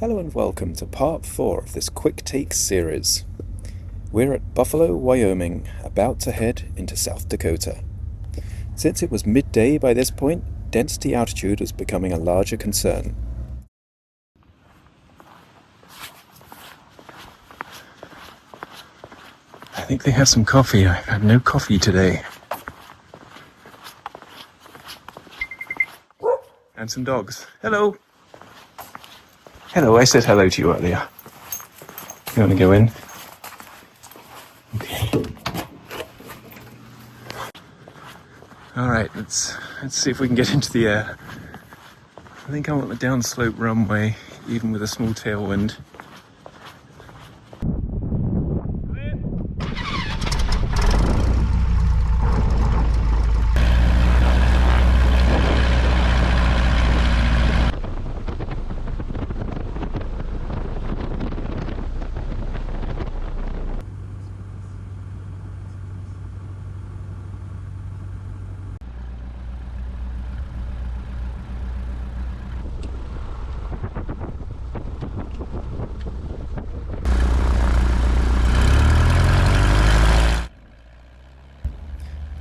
Hello and welcome to part 4 of this quick take series. We're at Buffalo, Wyoming, about to head into South Dakota. Since it was midday by this point, density altitude was becoming a larger concern. I think they have some coffee. I've had no coffee today. And some dogs. Hello! Hello, I said hello to you earlier. You want to go in? Okay. Alright, let's see if we can get into the air. I think I want the downslope runway, even with a small tailwind.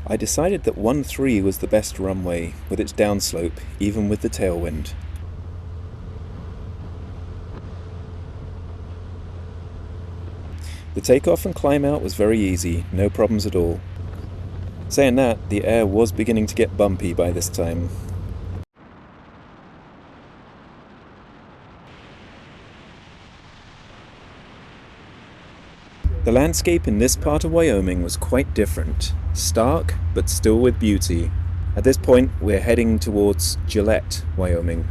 I decided that 1-3 was the best runway, with its downslope, even with the tailwind. The takeoff and climb out was very easy, no problems at all. Saying that, the air was beginning to get bumpy by this time. The landscape in this part of Wyoming was quite different. Stark, but still with beauty. At this point, we're heading towards Gillette, Wyoming.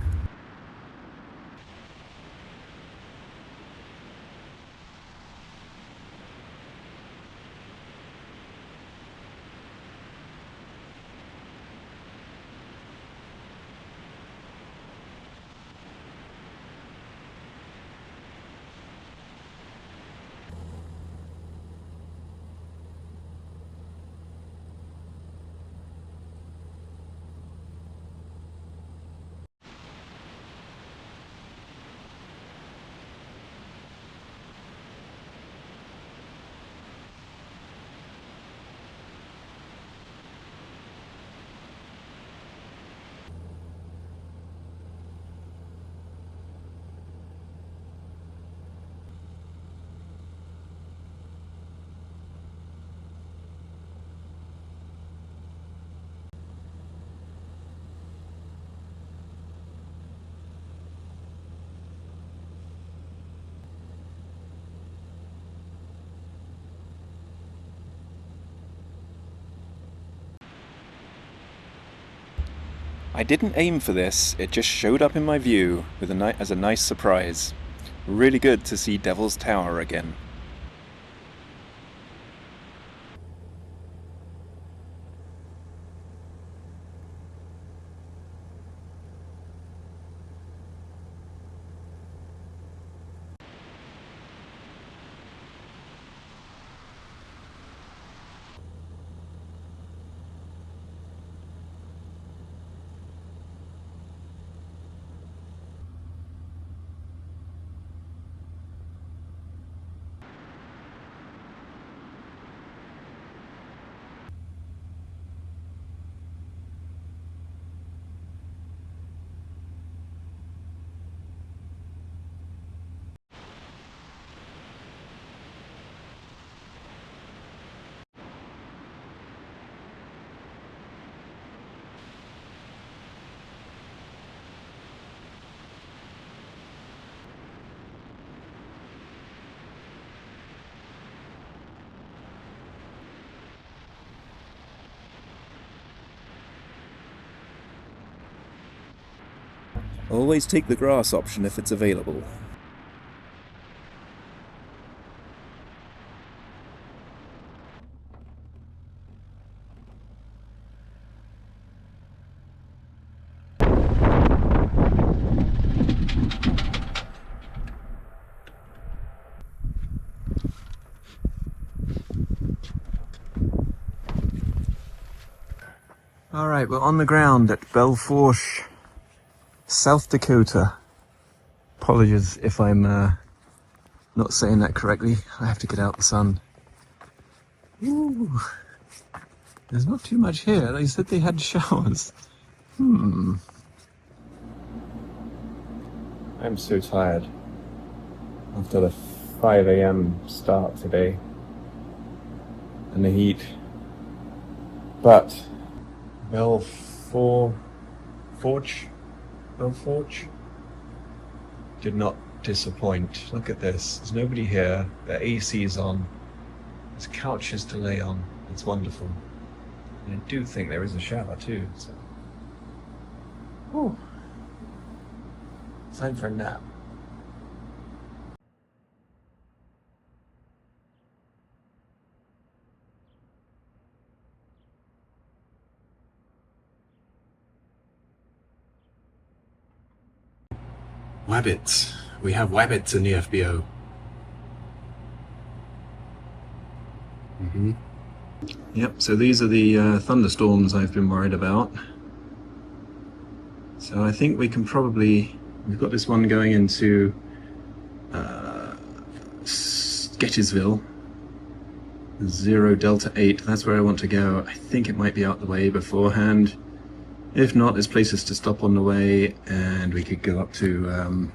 I didn't aim for this, it just showed up in my view as a nice surprise. Really good to see Devil's Tower again. Always take the grass option if it's available. Alright, we're on the ground at Belle Forche, South Dakota. Apologies if I'm not saying that correctly. I have to get out the sun. Ooh, there's not too much here. They said they had showers. I'm so tired after the 5 a.m. start today and the heat. But Belle Forche did not disappoint. Look at this. There's nobody here. The AC is on. There's couches to lay on. It's wonderful. And I do think there is a shower too. So. Whew. Time for a nap. Wabbits. We have wabbits in the FBO. Yep, so these are the thunderstorms I've been worried about. So I think we can probably... We've got this one going into Gettysville. 0 Delta 8, that's where I want to go. I think it might be out the way beforehand. If not, there's places to stop on the way, and we could go up to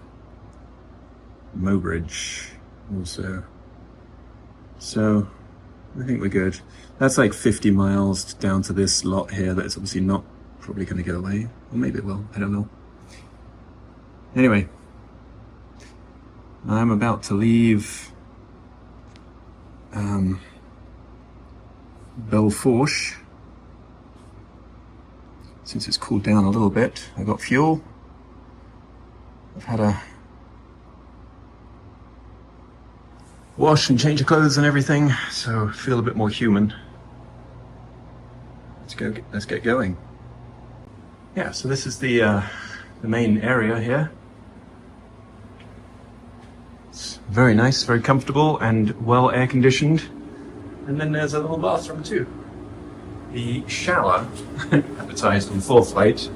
Mowbridge also. So I think we're good. That's like 50 miles down to this lot here that is obviously not probably going to get away. Or maybe it will, I don't know. Anyway, I'm about to leave Belle Forche. Since it's cooled down a little bit, I got fuel. I've had a wash and change of clothes and everything, so I feel a bit more human. Let's get going. Yeah, so this is the main area here. It's very nice, very comfortable, and well air conditioned. And then there's a little bathroom too. The shower, advertised on 4th Flight,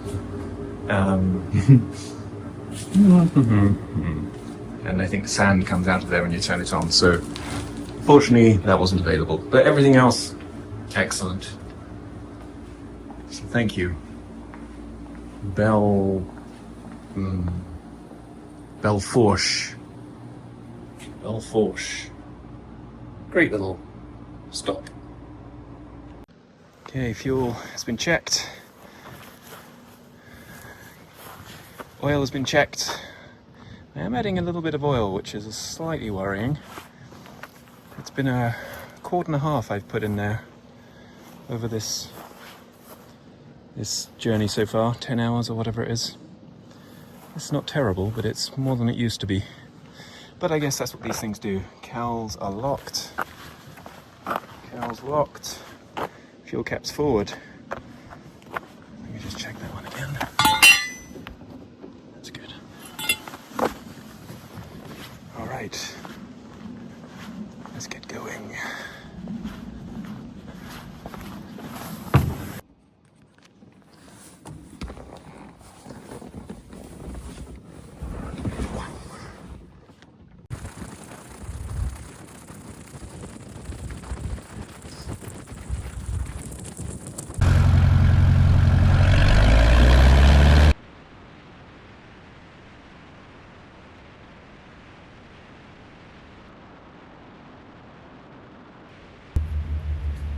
and I think the sand comes out of there when you turn it on, so fortunately that wasn't available. But everything else, excellent. So thank you. Belle Forche. Belle Forche. Great little stop. Okay, fuel has been checked. Oil has been checked. I am adding a little bit of oil, which is slightly worrying. It's been a quart and a half I've put in there over this journey so far, 10 hours or whatever it is. It's not terrible, but it's more than it used to be. But I guess that's what these things do. Cowls are locked. Cowls locked. Fuel caps forward. Let me just check that one again. That's good. All right. Let's get going.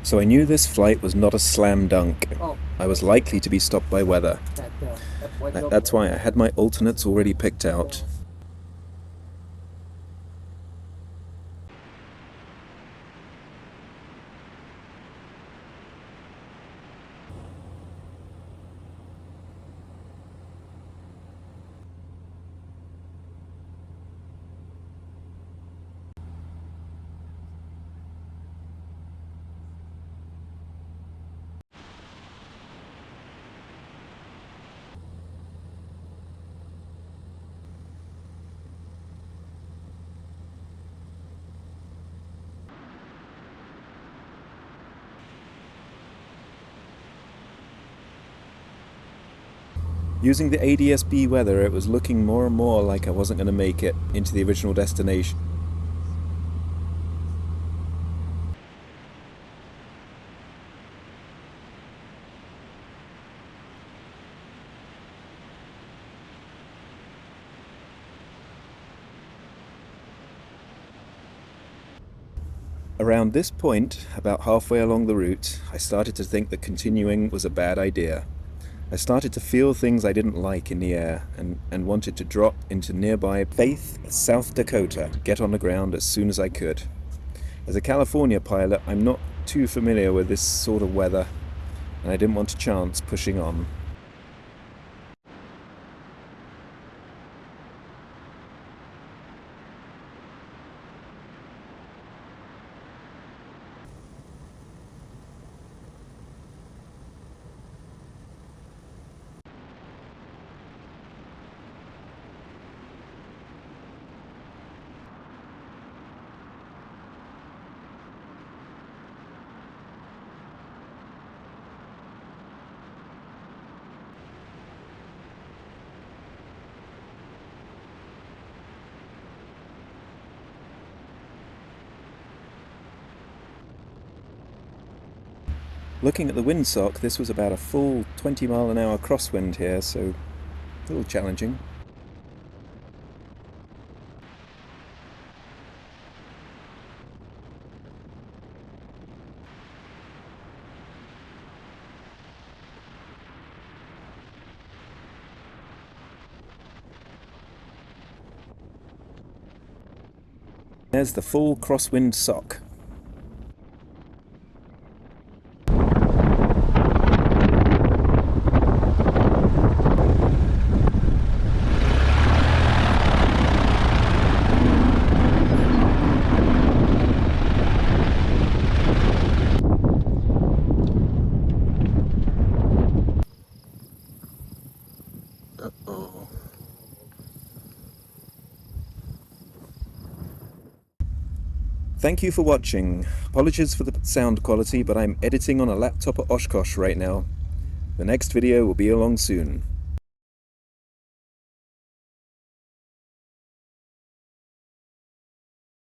So I knew this flight was not a slam dunk. I was likely to be stopped by weather. That's why I had my alternates already picked out. Using the ADS-B weather, it was looking more and more like I wasn't going to make it into the original destination. Around this point, about halfway along the route, I started to think that continuing was a bad idea. I started to feel things I didn't like in the air and wanted to drop into nearby Faith, South Dakota, get on the ground as soon as I could. As a California pilot, I'm not too familiar with this sort of weather, and I didn't want to chance pushing on. Looking at the windsock, this was about a full 20-mile-an-hour crosswind here, so a little challenging. There's the full crosswind sock. Thank you for watching. Apologies for the sound quality, but I'm editing on a laptop at Oshkosh right now. The next video will be along soon.